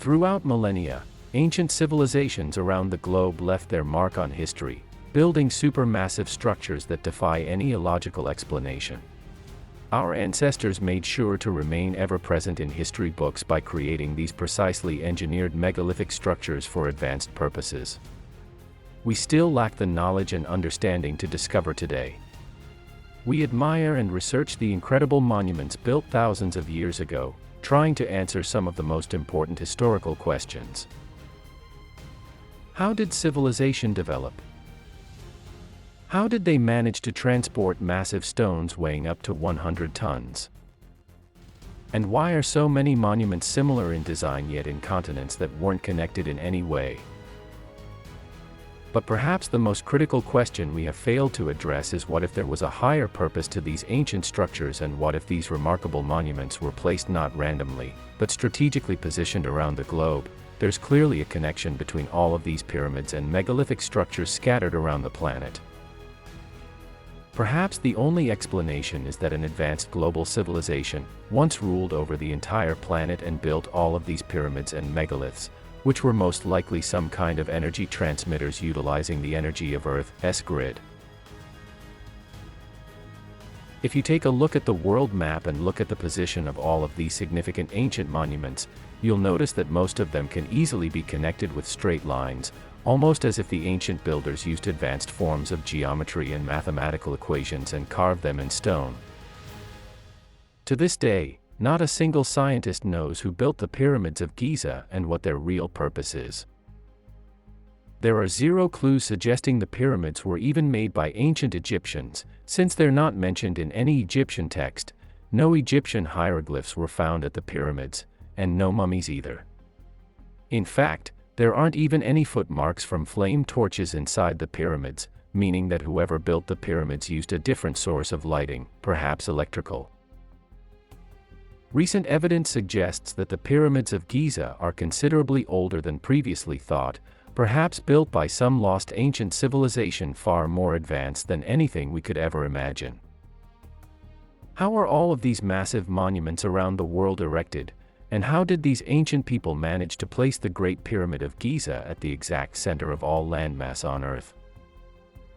Throughout millennia, ancient civilizations around the globe left their mark on history, building supermassive structures that defy any illogical explanation. Our ancestors made sure to remain ever-present in history books by creating these precisely engineered megalithic structures for advanced purposes. We still lack the knowledge and understanding to discover today. We admire and research the incredible monuments built thousands of years ago, trying to answer some of the most important historical questions. How did civilization develop? How did they manage to transport massive stones weighing up to 100 tons? And why are so many monuments similar in design yet in continents that weren't connected in any way? But perhaps the most critical question we have failed to address is, what if there was a higher purpose to these ancient structures, and what if these remarkable monuments were placed not randomly, but strategically positioned around the globe? There's clearly a connection between all of these pyramids and megalithic structures scattered around the planet. Perhaps the only explanation is that an advanced global civilization once ruled over the entire planet and built all of these pyramids and megaliths, which were most likely some kind of energy transmitters utilizing the energy of Earth's grid. If you take a look at the world map and look at the position of all of these significant ancient monuments, you'll notice that most of them can easily be connected with straight lines, almost as if the ancient builders used advanced forms of geometry and mathematical equations and carved them in stone. To this day, not a single scientist knows who built the pyramids of Giza and what their real purpose is. There are zero clues suggesting the pyramids were even made by ancient Egyptians, since they're not mentioned in any Egyptian text. No Egyptian hieroglyphs were found at the pyramids, and no mummies either. In fact, there aren't even any footmarks from flame torches inside the pyramids, meaning that whoever built the pyramids used a different source of lighting, perhaps electrical. Recent evidence suggests that the pyramids of Giza are considerably older than previously thought, perhaps built by some lost ancient civilization far more advanced than anything we could ever imagine. How are all of these massive monuments around the world erected, and how did these ancient people manage to place the Great Pyramid of Giza at the exact center of all landmass on Earth?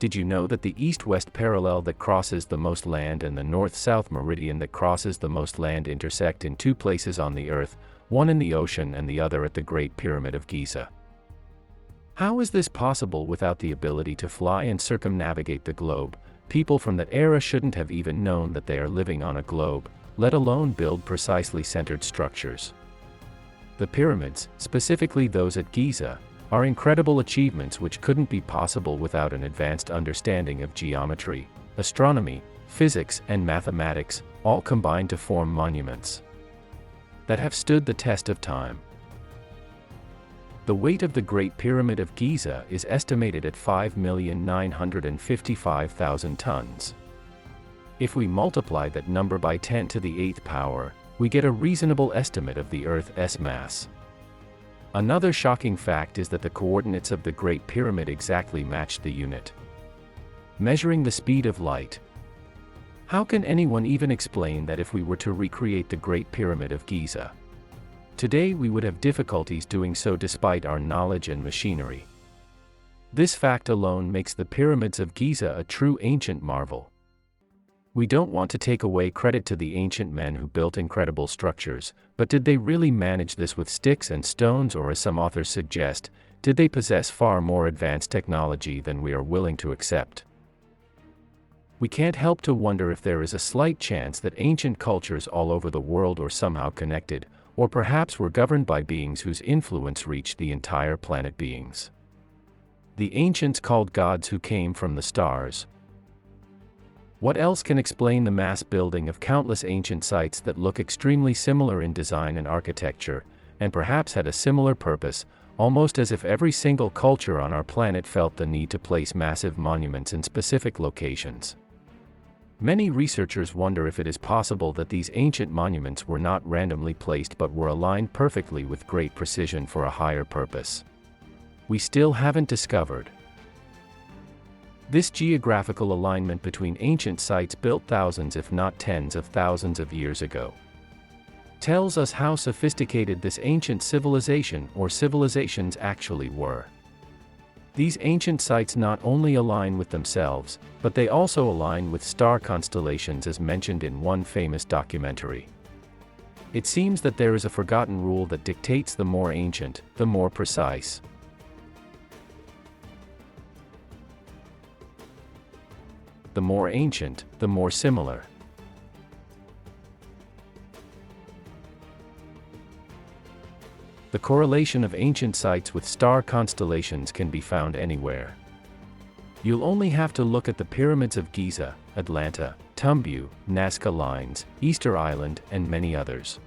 Did you know that the east-west parallel that crosses the most land and the north-south meridian that crosses the most land intersect in two places on the Earth, one in the ocean and the other at the Great Pyramid of Giza? How is this possible without the ability to fly and circumnavigate the globe? People from that era shouldn't have even known that they are living on a globe, let alone build precisely centered structures. The pyramids, specifically those at Giza, are incredible achievements which couldn't be possible without an advanced understanding of geometry, astronomy, physics, and mathematics, all combined to form monuments that have stood the test of time. The weight of the Great Pyramid of Giza is estimated at 5,955,000 tons. If we multiply that number by 10 to the 8th power, we get a reasonable estimate of the Earth's mass. Another shocking fact is that the coordinates of the Great Pyramid exactly match the unit. Measuring the speed of light. How can anyone even explain that if we were to recreate the Great Pyramid of Giza today, we would have difficulties doing so despite our knowledge and machinery? This fact alone makes the pyramids of Giza a true ancient marvel. We don't want to take away credit to the ancient men who built incredible structures, but did they really manage this with sticks and stones, or as some authors suggest, did they possess far more advanced technology than we are willing to accept? We can't help to wonder if there is a slight chance that ancient cultures all over the world are somehow connected, or perhaps were governed by beings whose influence reached the entire planet beings. The ancients called gods who came from the stars. What else can explain the mass building of countless ancient sites that look extremely similar in design and architecture, and perhaps had a similar purpose, almost as if every single culture on our planet felt the need to place massive monuments in specific locations? Many researchers wonder if it is possible that these ancient monuments were not randomly placed but were aligned perfectly with great precision for a higher purpose. We still haven't discovered this geographical alignment between ancient sites built thousands if not tens of thousands of years ago. tells us how sophisticated this ancient civilization or civilizations actually were. These ancient sites not only align with themselves, but they also align with star constellations as mentioned in one famous documentary. It seems that there is a forgotten rule that dictates the more ancient, the more precise. The more ancient, the more similar. The correlation of ancient sites with star constellations can be found anywhere. You'll only have to look at the pyramids of Giza, Atlanta, Tumbu, Nazca Lines, Easter Island, and many others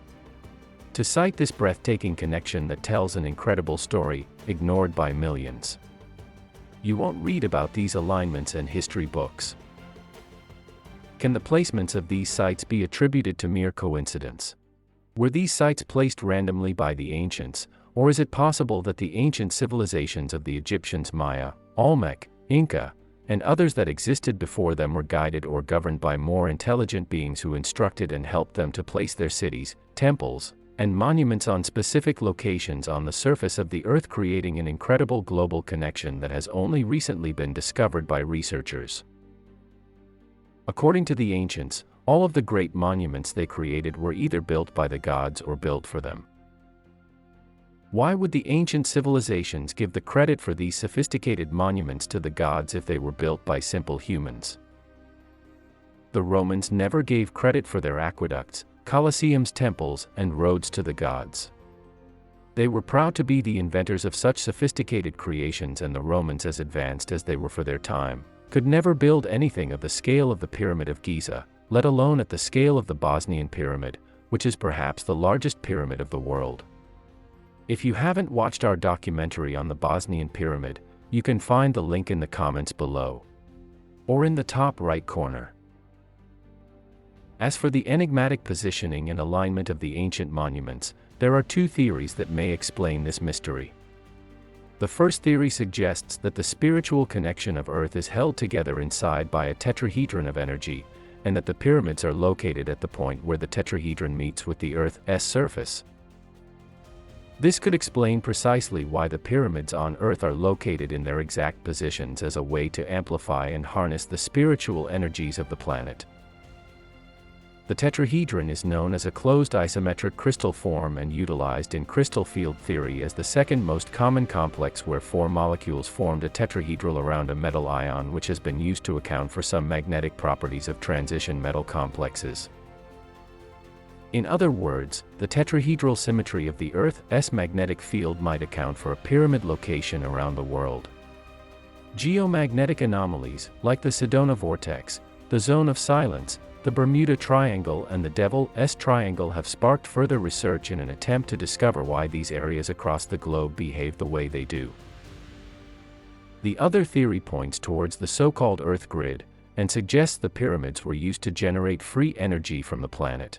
to cite this breathtaking connection that tells an incredible story, ignored by millions. You won't read about these alignments in history books. Can the placements of these sites be attributed to mere coincidence? Were these sites placed randomly by the ancients, or is it possible that the ancient civilizations of the Egyptians Maya, Olmec, Inca, and others that existed before them were guided or governed by more intelligent beings who instructed and helped them to place their cities, temples, and monuments on specific locations on the surface of the earth, creating an incredible global connection that has only recently been discovered by researchers? According to the ancients, all of the great monuments they created were either built by the gods or built for them. Why would the ancient civilizations give the credit for these sophisticated monuments to the gods if they were built by simple humans? The Romans never gave credit for their aqueducts, colosseums, temples, and roads to the gods. They were proud to be the inventors of such sophisticated creations, and the Romans, as advanced as they were for their time, could never build anything of the scale of the Pyramid of Giza, let alone at the scale of the Bosnian Pyramid, which is perhaps the largest pyramid of the world. If you haven't watched our documentary on the Bosnian Pyramid, you can find the link in the comments below, or in the top right corner. As for the enigmatic positioning and alignment of the ancient monuments, there are two theories that may explain this mystery. The first theory suggests that the spiritual connection of Earth is held together inside by a tetrahedron of energy, and that the pyramids are located at the point where the tetrahedron meets with the Earth's surface. This could explain precisely why the pyramids on Earth are located in their exact positions, as a way to amplify and harness the spiritual energies of the planet. The tetrahedron is known as a closed isometric crystal form and utilized in crystal field theory as the second most common complex, where four molecules formed a tetrahedral around a metal ion, which has been used to account for some magnetic properties of transition metal complexes. In other words, the tetrahedral symmetry of the Earth's magnetic field might account for a pyramid location around the world. Geomagnetic anomalies, like the Sedona vortex, the zone of silence, the Bermuda Triangle, and the Devil's Triangle, have sparked further research in an attempt to discover why these areas across the globe behave the way they do. The other theory points towards the so-called Earth grid, and suggests the pyramids were used to generate free energy from the planet.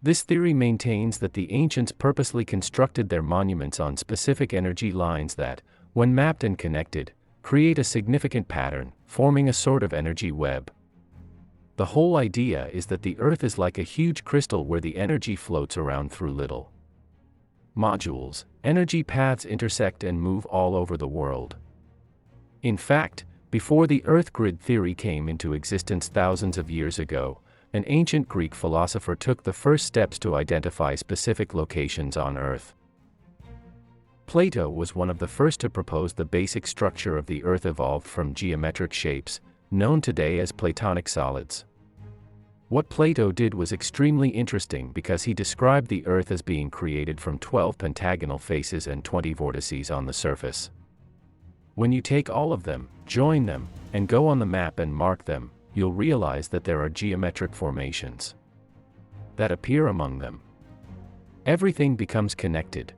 This theory maintains that the ancients purposely constructed their monuments on specific energy lines that, when mapped and connected, create a significant pattern, forming a sort of energy web. The whole idea is that the Earth is like a huge crystal where the energy floats around through little modules. Energy paths intersect and move all over the world. In fact, before the Earth grid theory came into existence thousands of years ago, an ancient Greek philosopher took the first steps to identify specific locations on Earth. Plato was one of the first to propose the basic structure of the Earth evolved from geometric shapes, known today as Platonic solids. What Plato did was extremely interesting because he described the Earth as being created from 12 pentagonal faces and 20 vortices on the surface. When you take all of them, join them, and go on the map and mark them, you'll realize that there are geometric formations that appear among them. Everything becomes connected.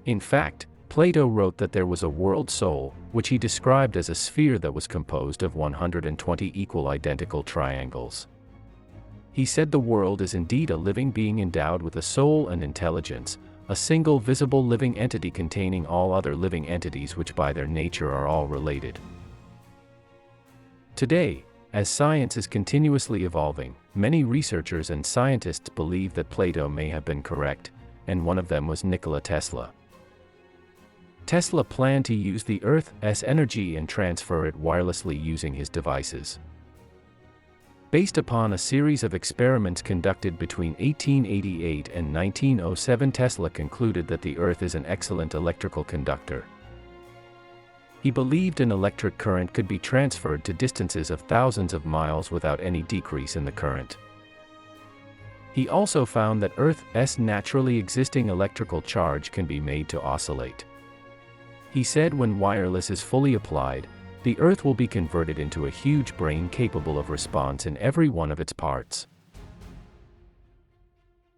In fact, Plato wrote that there was a world soul, which he described as a sphere that was composed of 120 equal identical triangles. He said the world is indeed a living being endowed with a soul and intelligence, a single visible living entity containing all other living entities which by their nature are all related. Today, As science is continuously evolving, many researchers and scientists believe that Plato may have been correct, and one of them was Nikola Tesla. Tesla planned to use the Earth's energy and transfer it wirelessly using his devices. Based upon a series of experiments conducted between 1888 and 1907, Tesla concluded that the Earth is an excellent electrical conductor. He believed an electric current could be transferred to distances of thousands of miles without any decrease in the current. He also found that Earth's naturally existing electrical charge can be made to oscillate. He said when wireless is fully applied, the Earth will be converted into a huge brain capable of response in every one of its parts.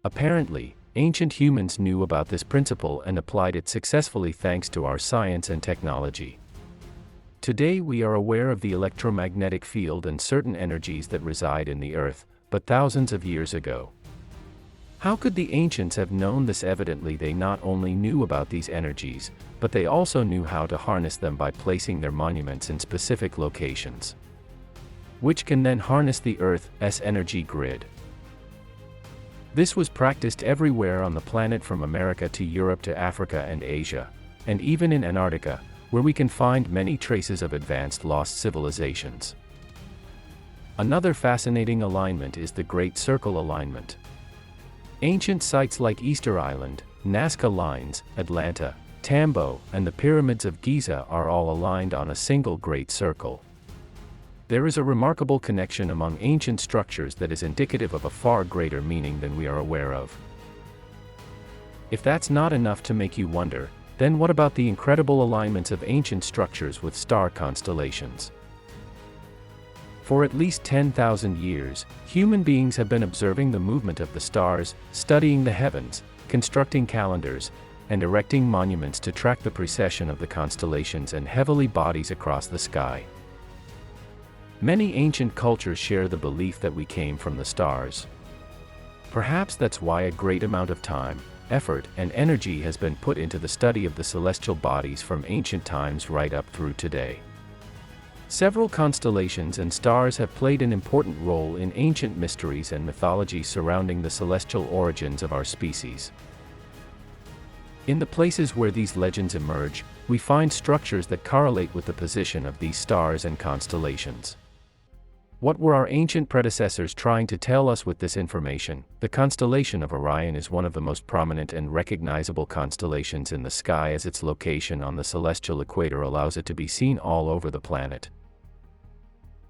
Apparently, ancient humans knew about this principle and applied it successfully thanks to our science and technology. Today we are aware of the electromagnetic field and certain energies that reside in the Earth, but thousands of years ago. How could the ancients have known this? Evidently they not only knew about these energies, but they also knew how to harness them by placing their monuments in specific locations, which can then harness the Earth's energy grid. This was practiced everywhere on the planet from America to Europe to Africa and Asia, and even in Antarctica, where we can find many traces of advanced lost civilizations. Another fascinating alignment is the Great Circle alignment. Ancient sites like Easter Island, Nazca Lines, Atlanta, Tambo, and the pyramids of Giza are all aligned on a single Great Circle. There is a remarkable connection among ancient structures that is indicative of a far greater meaning than we are aware of. If that's not enough to make you wonder, then what about the incredible alignments of ancient structures with star constellations? For at least 10,000 years, human beings have been observing the movement of the stars, studying the heavens, constructing calendars, and erecting monuments to track the precession of the constellations and heavenly bodies across the sky. Many ancient cultures share the belief that we came from the stars. Perhaps that's why a great amount of time, effort, and energy has been put into the study of the celestial bodies from ancient times right up through today. Several constellations and stars have played an important role in ancient mysteries and mythology surrounding the celestial origins of our species. In the places where these legends emerge, we find structures that correlate with the position of these stars and constellations. What were our ancient predecessors trying to tell us with this information? The constellation of Orion is one of the most prominent and recognizable constellations in the sky, as its location on the celestial equator allows it to be seen all over the planet.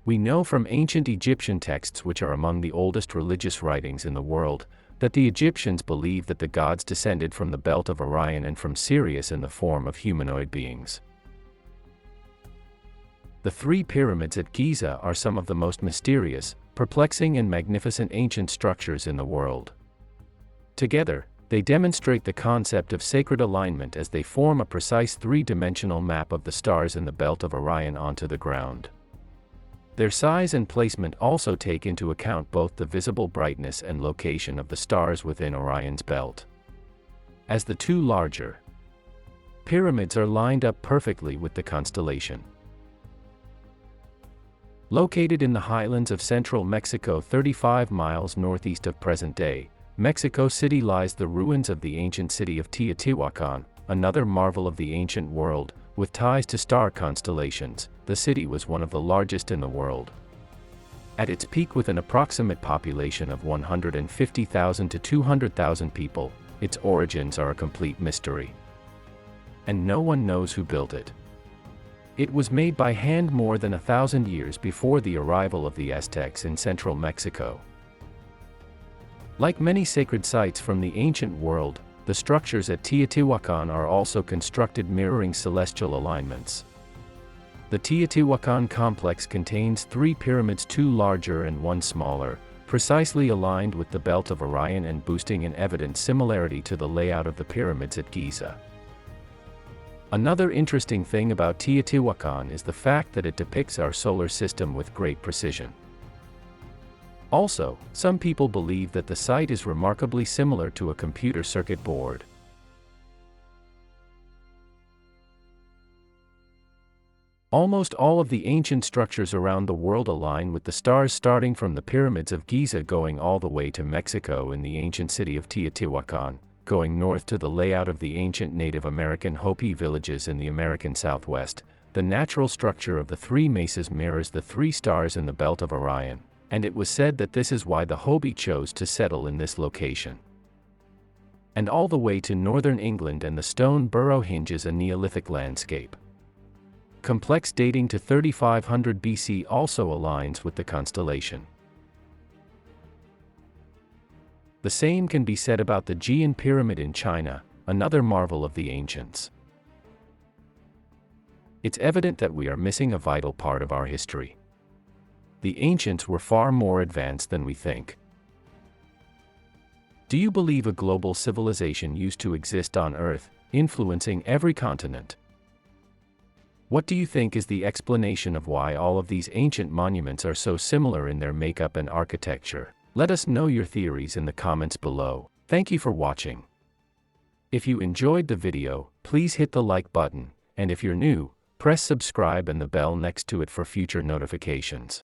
We know from ancient Egyptian texts, which are among the oldest religious writings in the world, that the Egyptians believed that the gods descended from the belt of Orion and from Sirius in the form of humanoid beings. The three pyramids at Giza are some of the most mysterious, perplexing, and magnificent ancient structures in the world. Together, they demonstrate the concept of sacred alignment as they form a precise three-dimensional map of the stars in the belt of Orion onto the ground. Their size and placement also take into account both the visible brightness and location of the stars within Orion's belt. As the two larger pyramids are lined up perfectly with the constellation. Located in the highlands of central Mexico 35 miles northeast of present-day Mexico City lies the ruins of the ancient city of Teotihuacan, another marvel of the ancient world. With ties to star constellations, the city was one of the largest in the world. At its peak, with an approximate population of 150,000 to 200,000 people, its origins are a complete mystery. And no one knows who built it. It was made by hand more than 1,000 years before the arrival of the Aztecs in central Mexico. Like many sacred sites from the ancient world, the structures at Teotihuacan are also constructed mirroring celestial alignments. The Teotihuacan complex contains three pyramids, two larger and one smaller, precisely aligned with the belt of Orion and boosting an evident similarity to the layout of the pyramids at Giza. Another interesting thing about Teotihuacan is the fact that it depicts our solar system with great precision. Also, some people believe that the site is remarkably similar to a computer circuit board. Almost all of the ancient structures around the world align with the stars, starting from the pyramids of Giza going all the way to Mexico in the ancient city of Teotihuacan, going north to the layout of the ancient Native American Hopi villages in the American Southwest. The natural structure of the three mesas mirrors the three stars in the belt of Orion, and it was said that this is why the Hopi chose to settle in this location. And all the way to northern England, and the stone burrow hinges a Neolithic landscape. Complex dating to 3500 BC also aligns with the constellation. The same can be said about the Jian Pyramid in China, another marvel of the ancients. It's evident that we are missing a vital part of our history. The ancients were far more advanced than we think. Do you believe a global civilization used to exist on Earth, influencing every continent? What do you think is the explanation of why all of these ancient monuments are so similar in their makeup and architecture? Let us know your theories in the comments below. Thank you for watching. If you enjoyed the video, please hit the like button, and if you're new, press subscribe and the bell next to it for future notifications.